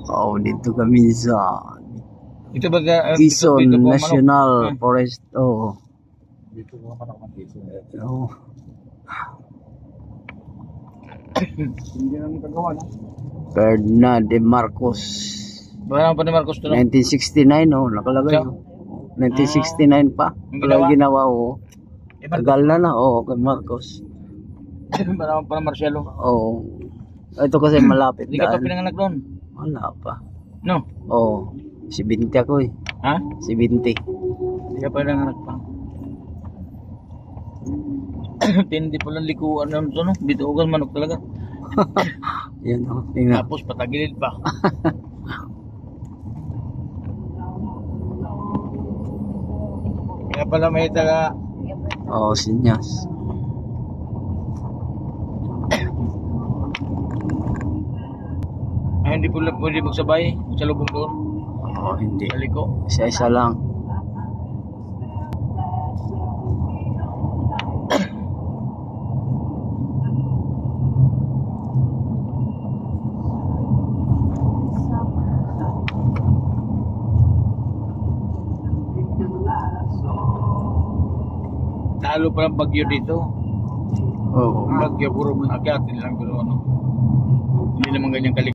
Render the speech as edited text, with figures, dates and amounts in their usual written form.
Oh, dito kami sa Ito ba Quezon dito po, National Forest. Oh. Dito ko naman ako mag-Quezon. Oh. Hindi naman kagawa na. Ferdinand de Marcos. Wala pa ni Marcos to. 1969, oh, nakalagay. So? Oh. 1969 pa. Wala ginawa, oh. Tagal na, oh, kay Marcos. Wala pa Marcelo. Oh. Ito kasi malapit. Hindi ka pa pinanganak doon? Wala pa. No? Oh, si Binti ako eh. Ha? Si Binti. Hindi ka pa pinanganak pa. Tindi pala likuan naman ito, no? Bitugan manok talaga. Yan, oh. Tingnan. Tapos patagilid pa. Kaya pala may taga... Oh, sinyas. Ay, hindi pala pwede magsabay sa lubong doon. Oh, hindi. Sa liko. Isa-isa lang. Talo pa ng bagyo dito. Oo. Bagyo, puro akyatin lang. Pero ano, hindi naman ganyan kalik.